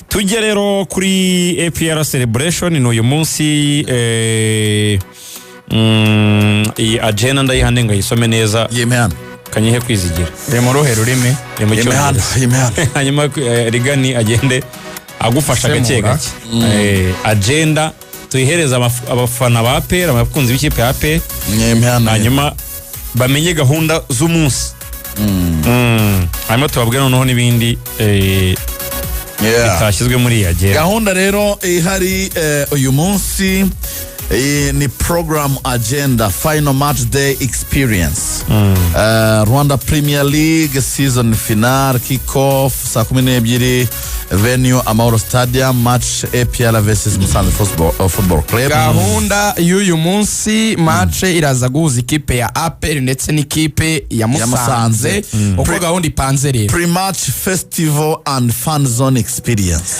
tujye rero kuri APR celebration ni uyu munsi iyi agenda ndayihande ngayisome neza yemehana kanyihe kwizigira mu ruhe rurimi mu yemehana hanyuma rigani agende agufasha gake gake agenda tuyihereza abafana ba APR abakunzi b'ikipe ya APR hanyuma bamenye gahunda z'umunsi hanyuma tubabwira noneho n'ibindi bitashyizwe muri agenda gahunda rero ihari uyu munsi ni program agenda final match day experience Rwanda Premier League season final kick off saa 12 venue Amahoro Stadium match APR versus Musanze Football Club. Gahunda y'uyu munsi match iraza guhuza ikipe ya APR ndetse n'ikipe ya Musanze uko gahunda ipanze rero pre-match festival and fun zone experience.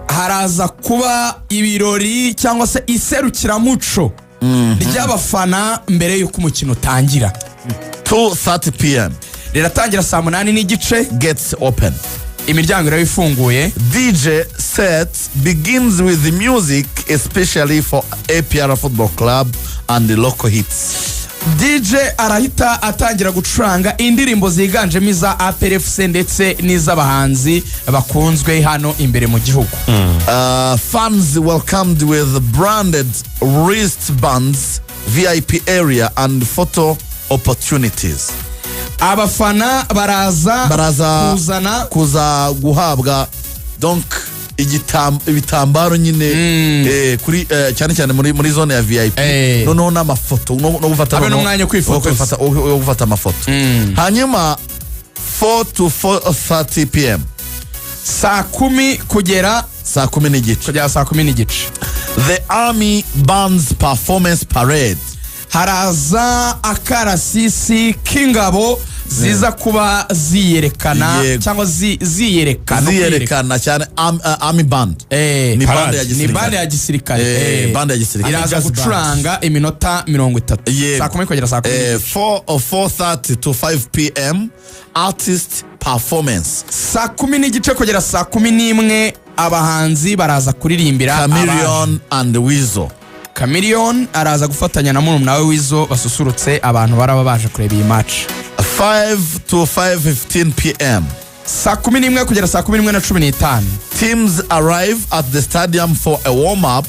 Haraza kuba ibirori cyangwa se iserukiramuco ry'abafana mbere y'uko umukino utangira 2:30 p.m. riratangira saa 8:30 gets open. Imiryango irabe ifunguye. DJ set begins with the music especially for APR Football Club and the local hits. DJ arahita atangira gucuranga indirimbo ziganjemo iza APR FC ndetse n'iz'abahanzi bakunzwe hano imbere mu gihugu. Fans welcomed with branded wristbands, VIP area and photo opportunities. Abafana baraza kuza guhabwa donc ibitambaro nyine kuri cyane cyane muri zone ya VIP noneho n'amafoto no gufata n'umwanya gufata amafoto hanyuma 4 to 4:30 p.m. saa 10 kugera saa 10 n'igice the army bands performance parade. Haraza akarasisi k'ingabo ziza kuba ziyerekana cyangwa ziyerekana cyane army band ni band ya gisirikare iraza gucuranga iminota 30 saa 10 kugera saa 10 4:30 to 5 p.m. artist performance. saa 10:30 kugera saa 11 abahanzi baraza kuririmbira Chameleon and Weasel. Chameleon araza gufatanya na murumuna we Weasel basusurutse abantu baraba baje kureba iyi match. 5 to 5:15 p.m. saa 11 kugera saa 11:15 teams arrive at the stadium for a warm-up.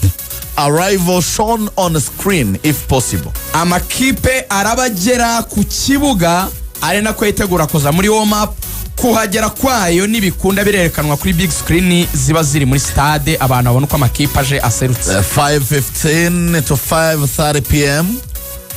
Arrival shown on screen if possible. Amakipe arabagera ku kibuga ari nako yitegura kuza muri warm-up. Kuhagera kwayo nibikunda birerekanwa kuri big screen ziba ziri muri stade abantu babona uko amakipe aje aserutse. 5:15 to 5:30 p.m.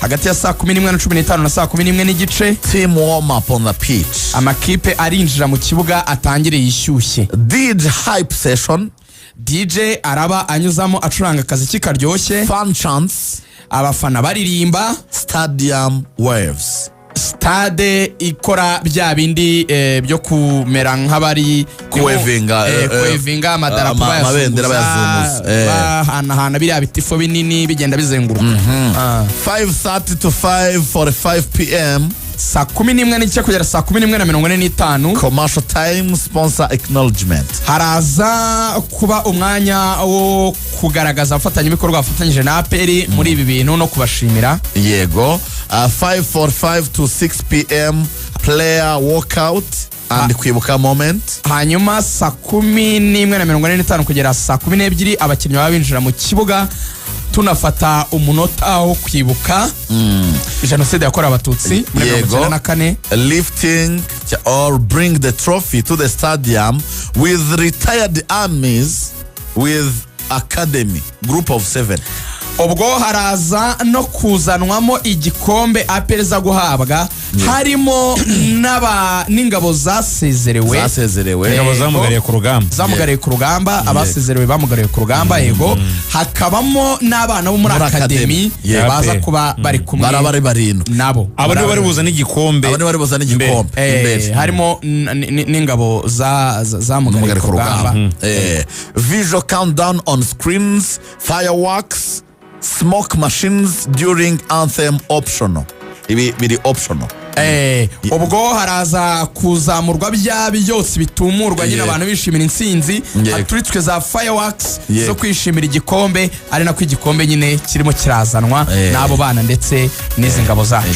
hagati ya saa 11:15 na saa 11:30 team warm up on the pitch. Amakipe arinjira mu kibuga atangire yishyushye. DJ hype session. DJ araba anyuzamo acuranga akaziki karyoshye. Fun chants. Abafana baririmba. Stadium waves. Stade ikora bya bindi byo kumera nk'abari kwevinga amadarapo bayazunguza hana biriya bitifo binini bigenda bizenguruka. 5:30 to 5:45 p.m. saa 11:00 kugera saa 11:45 commercial time sponsor acknowledgement. Haraza kuba umwanya wo kugaragaza abafatanyabikorwa bafatanyije na APR muri ibi bintu no kubashimira. Yego. 5:45 to 6 p.m. player walkout and kwibuka moment. Hanyuma saa 11:45 kugera saa 12:00 abakinnyi baba binjira mu kibuga tunafata umunota wo kwibuka jenoside yakorewe abatutsi muri 1994. Lifting or bring the trophy to the stadium with retired armies with academy group of 7. Ubwo haraza no kuzanwamo igikombe APR za guhabwa harimo n'ingabo zasezerewe ingabo zamugariye ku rugamba abasezerewe bamugariye ku rugamba yego hakabamo n'abana bo muri academy baza kuba bari kumwe bari barindwi nabo abo bari buzana igikombe imbere harimo n'ingabo zamugariye ku rugamba. Visual countdown on screens, fireworks, smoke machines during anthem optional. Biri optional. ubwo haraza kuzamurwa bya byose bitumurwa nyine abantu bishimira intsinzi haturitswe za fireworks zo kwishimira igikombe ari nako igikombe nyine kirimo kirazanwa n'abo bana ndetse n'izi ngabo zacu.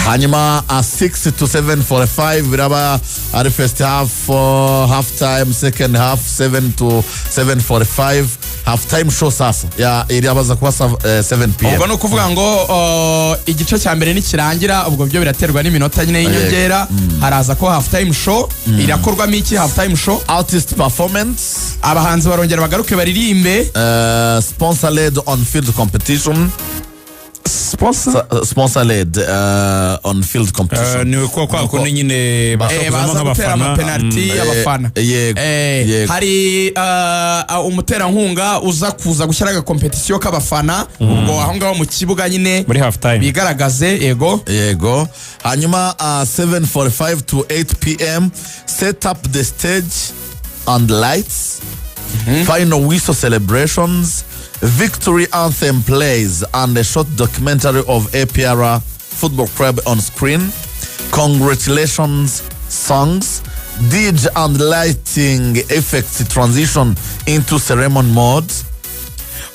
Hanyuma 6 to 7:45 biraba ari first half, half time, second half 7 to 7:45 half time show sasa ya irabaza kuba 7 pm. Ubwo no kuvuga ngo igice cya mbere nikirangira ubwo byo biraterwa n'iminota nyine y'inyongera haraza ko half time show irakorwamo iki half time show artist performance abahanzi barongera bagaruke baririmbe sponsor led on field competition sponsor led on field competition ni kwa nyine baza gutera amapenalty Abafana hari umuterankunga uza kuza gushyira aga competition k'Abafana ubwo aho ngaho mu kibuga nyine muri half time bigaragaze yego hanyuma 7:45 to 8 pm set up the stage and lights final whistle celebrations, victory anthem plays and a short documentary of APR Football Club on screen, congratulations songs, DJ and lighting effects transition into ceremony mode.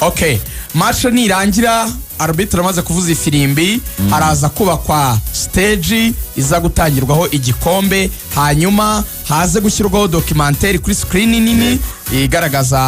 Okay, match nirangira arbitre amaze kuvuza ifirimbi haraza kubakwa stage iza gutangirwaho igikombe hanyuma haze gushyirwaho documentaire kuri screen nini igaragaza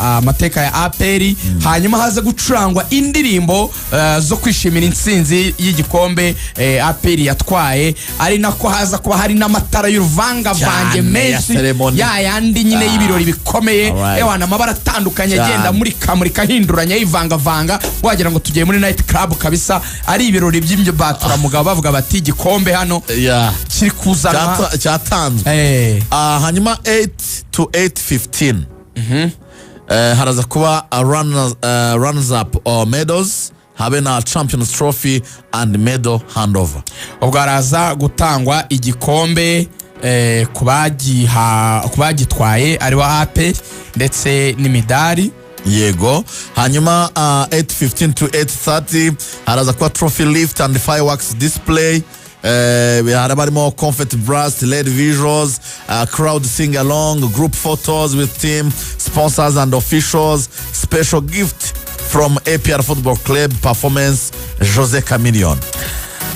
amateka ya APR hanyuma haze gucurangwa indirimbo zo kwishimira intsinzi y'igikombe APR yatwaye ari nako haza kuba hari n'amatara y'uruvanga vange menshi ya yandi nyine y'ibirori bikomeye ewana amabara atandukanye agenda muri kamurika hinduranya yivanga vanga wagira ngo tugiye muri night club kabisa ari ibirori by'ibyo batura mugabo bavuga bati igikombe hano kiri kuzana cyatanzwe hanyuma 8 to 8:15 haraza kuba runners up or medals habe na Champions Trophy and medal handover. Ubwo haraza gutangwa igikombe kubagitwaye ari wa APR ndetse n'imidari yego hanyuma 8:15 to 8:30 haraza kuba trophy lift and fireworks display harimo confetti blast, LED visuals, crowd sing along, group photos with team sponsors and officials, special gift from APR Football Club performance Jose Chameleone.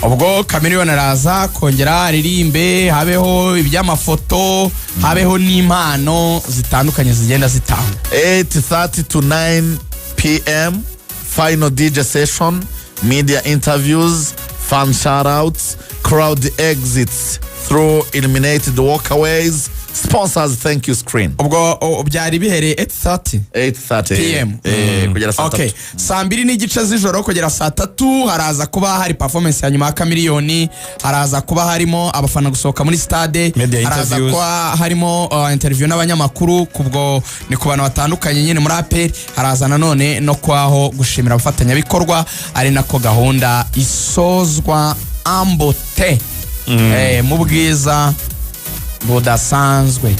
Ubwo Chameleone araza kongera aririmbe habeho iby'amafoto habeho n'impano zitandukanye zigenda zitangwa. 8:30 to 9 pm final DJ session, media interviews, fan shoutouts, crowd exits through illuminated walkways, sponsors thank you screen. Ubwo byari bihereye 8:30 pm kugera saa 3. Okay, saa 2 n'igice z'ijoro kugera saa 3 haraza kuba hari performance ya nyuma ya Chameleone, haraza kuba harimo abafana gusohoka muri stade, haraza kuba harimo interview n'abanyamakuru kubwo ni ku bantu batandukanye nyine muri APR, haraza nanone no kwaho gushimira abafatanyabikorwa ari nako gahunda isozwa ambote mu bwiza budasanzwe.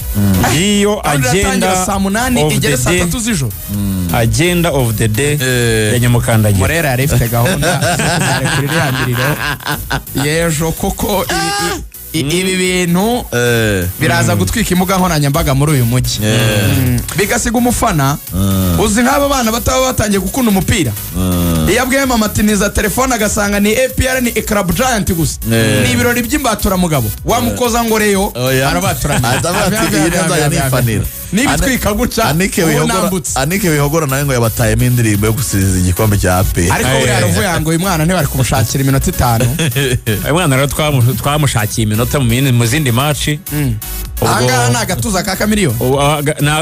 Iyo agenda saa 8 igere saa 3 z'ijoro agenda of the day ya Nyamukandagira Murera yarifite gahunda kuri rihambiriro yejo kuko ibi bintu biraza gutwika imbuga nkoranyambaga muri uyu mujyi bigasiga umufana uzi nk'abo bana bataba batangiye gukunda umupira iyo abwiye mama tiniza telefone agasanga ni APR ni Club Giant gusa ni ibirori by'imbatura mugabo wamukoza ngo reyo arabaturanye nibitwika guca Anike wihogora nawe ngo yabatayemo indirimbo yo gusiza igikombe cya APR ariko uri aravuye ngo uyu mwana ntibari kumushakira iminota 5 uyu mwana rero twamushakiye iminota mu zindi match Anga na gatuza ka Chameleone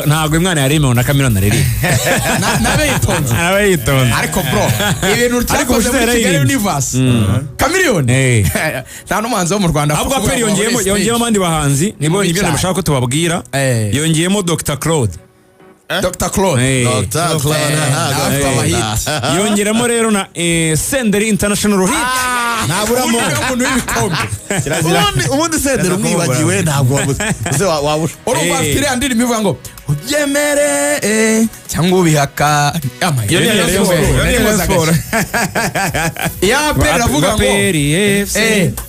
ntago umwana yaremewe na Chameleone riri nabe yitonze ariko bro ibintu cyakoze muri Kigali Universe Chameleone nta n'umuhanzi wo mu Rwanda ahubwo APR yongeyemo abandi bahanzi nibonye ibyo ndashaka ko tubabwira yongeyemo Dr. Claude yongeramo rero na Senderi International Hit naburamo umuntu w'ibikombe ubundi Senderi umwibagiwe ntabwo wabuze urumva afite iriya ndirimbo ivuga ngo ubyemere cyangwa ubihaka Iyo ni Rayon Sport. ya APR iravuga ngo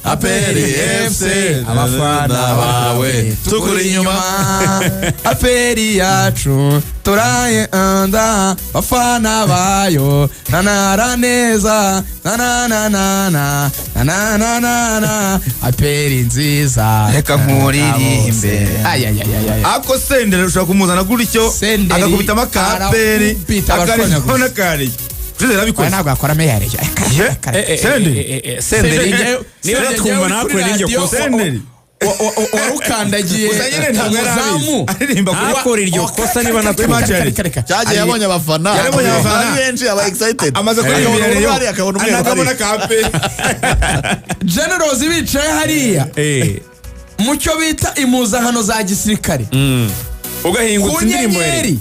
APR FC abafana bawe tukuri inyuma APR yacu turaye anda bafana bayo nanara neza na APR nziza reka nkuririmbe ako sendere ushaka kumuzana gutyo agakubita amakaperi akarikona kari Jose rabikoze ntabwo akora meyare senderi niba twumva nakwe n'iryo kosa senderi warukandagiye uzamu aririmba akora iryo kosa niba natwumva cyagiye yabonye abafana ari benshi aba excited amaze kuririmba rero akabona umwe akabona kape generals bicaye hariya mucyo bita impuzankano za gisirikare ugahingutsa indirimbo yari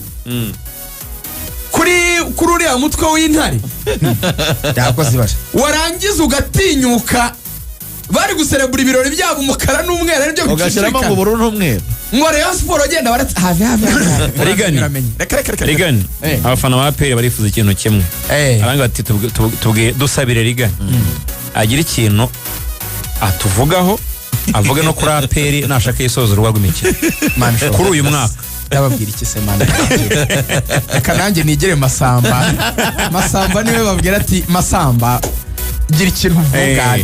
kuri uriya mutwe w'intare yakoze ibasha warangiza ugatinyuka bari guserebura ibirori byabo umukara n'umweru aribyo ugashyiramo ngo ubururu n'umweru ngo Rayon Sport agenda baratse Rigani abafana ba APR barifuza ikintu kimwe aranga ati tubwiye dusabire Rigani agira ikintu atuvugaho avuga no kuri APR nashaka yisoza uruwa rw'imikino kuri uyu mwaka ndababwira iki se mana reka nanjye nigere Masamba niwe babwira ati Masamba gira ikintu uvuga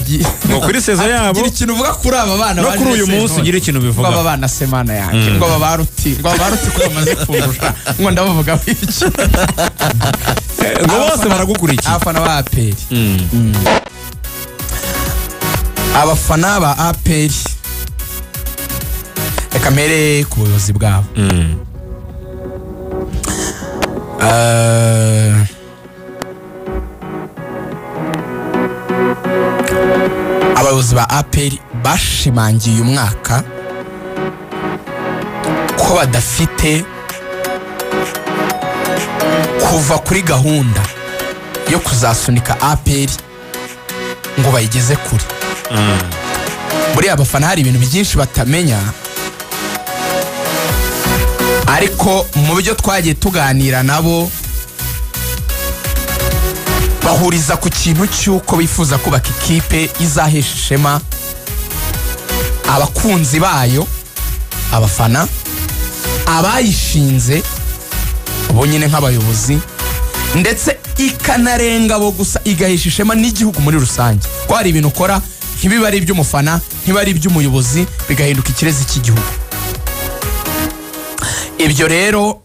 ngo kuri sezo yabo gira ikintu uvuga kuri aba bana no kuri uyu munsi gira ikintu bivuga aba bana semana yanjye ngo babaruti ko bamaze kurusha ngo ndabavuga iki ngo bose baragukurikiye abafana ba APR abafana ba APR reka mere ku buyobozi bwabo abayobozi ba APR bashimangiye umwaka ko badafite kuva kuri gahunda yo kuzasunika APR ngo bayigeze kure buriya abafana hari ibintu byinshi batamenya ariko mu byo twagiye tuganira nabo bahuriza ku kintu cy'uko bifuza kubaka ikipe izahesha ishema abakunzi bayo abafana abayishinze bo nyine nk'abayobozi ndetse ikanarenga bo gusa igahesha ishema n'igihugu muri rusange ko hari ibintu ukora ntibiba ari iby'umufana ntibiba ari iby'umuyobozi bigahinduka ikirezi cy'igihugu ibyo rero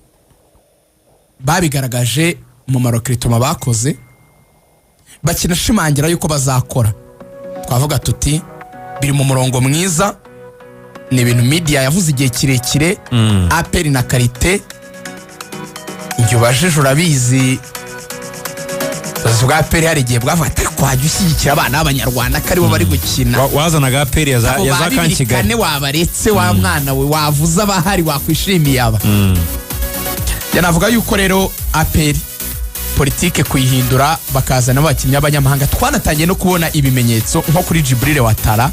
babigaragaje mu marokritoma bakoze bakinashimangira yuko bazakora twavuga tuti biri mu murongo mwiza ni ibintu media yavuze igihe kirekire APR na karite ibyo bajije urabizi bwa APR hari igihe bwafata kwajya ushyigikira abana b'abanyarwanda ko aribo bari gukina wazanaga APR ya za Kankigali wabaretse wa mwana we wavuze abahari wakwishimiye aba yanavuga yuko rero APR politike kuyihindura bakazana abakinnyi b'abanyamahanga twanatangiye no kubona ibimenyetso nko kuri Jibril Watara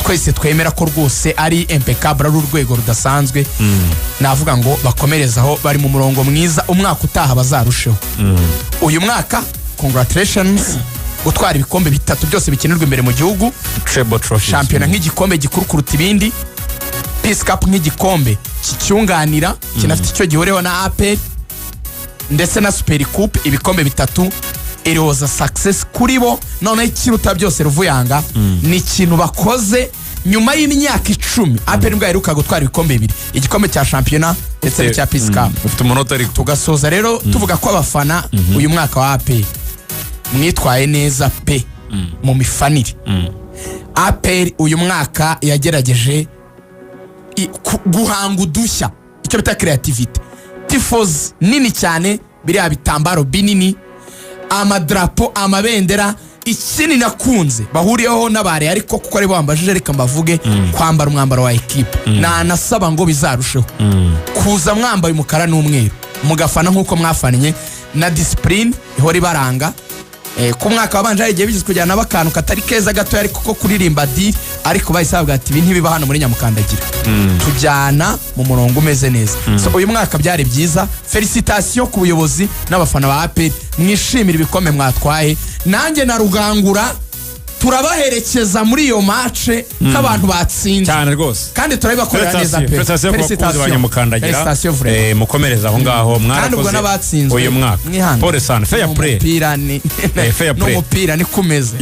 twese twemera ko rwose ari impeccable ari urwego rudasanzwe navuga ngo bakomerezaho bari mu murongo mwiza umwaka utaha bazarusheho uyu mwaka congratulations gutwara ibikombe bitatu byose bikinirwa imbere mu gihugu treble trophy shampiyona nk'igikombe gikuru kuruta ibindi Peace Cup nk'igikombe kicyunganira kinafite icyo gihoreho na APR ndetse na Super Coupe ibikombe bitatu irihoza success kuri bo none ikiruta byose ruvuyanga ni ikintu bakoze nyuma y'imyaka 10 APR mbwa iruka gutwara ibikombe bibiri igikombe cya shampiyona ndetse n'icya Peace Cup ufite umunota ariko tugasoza rero tuvuga ko abafana uyu mwaka wa APR mwitwaye neza pe mu mifanire APR uyu mwaka yagerageje guhanga udushya icyo bita creativity tifozi nini cyane biriya bitambaro binini amadrapo amabendera ikini nakunze bahuriyeho n'abare ariko kuko ari bambajije reka mbavuge kwambara umwambaro wa equipe nasaba ngo bizarusheho kuza mwambaye umukara n'umweru mugafana nkuko mwafannye na discipline ihora ibaranga ku mwaka wabanje hari igihe bigeze kujyana n'akantu katari keza gato ariko ko kuririmba di ariko bahise bavuga ati ibi ntibiba hano muri Nyamukandagira tujyana mu murongo umeze neza so uyu mwaka byari byiza felicitation ku buyobozi n'abafana ba APR mwishimira ibikombe mwatwaye nanjye na Rugangura turabaherekeza muri iyo match nk'abantu batsinze cyane rwose kandi turabibakorera neza pe felicitation ba Nyamukandagira mukomereza aho ngaho mwarakoze uyu mwaka pole sana fair play fair play no mupira ni kumeze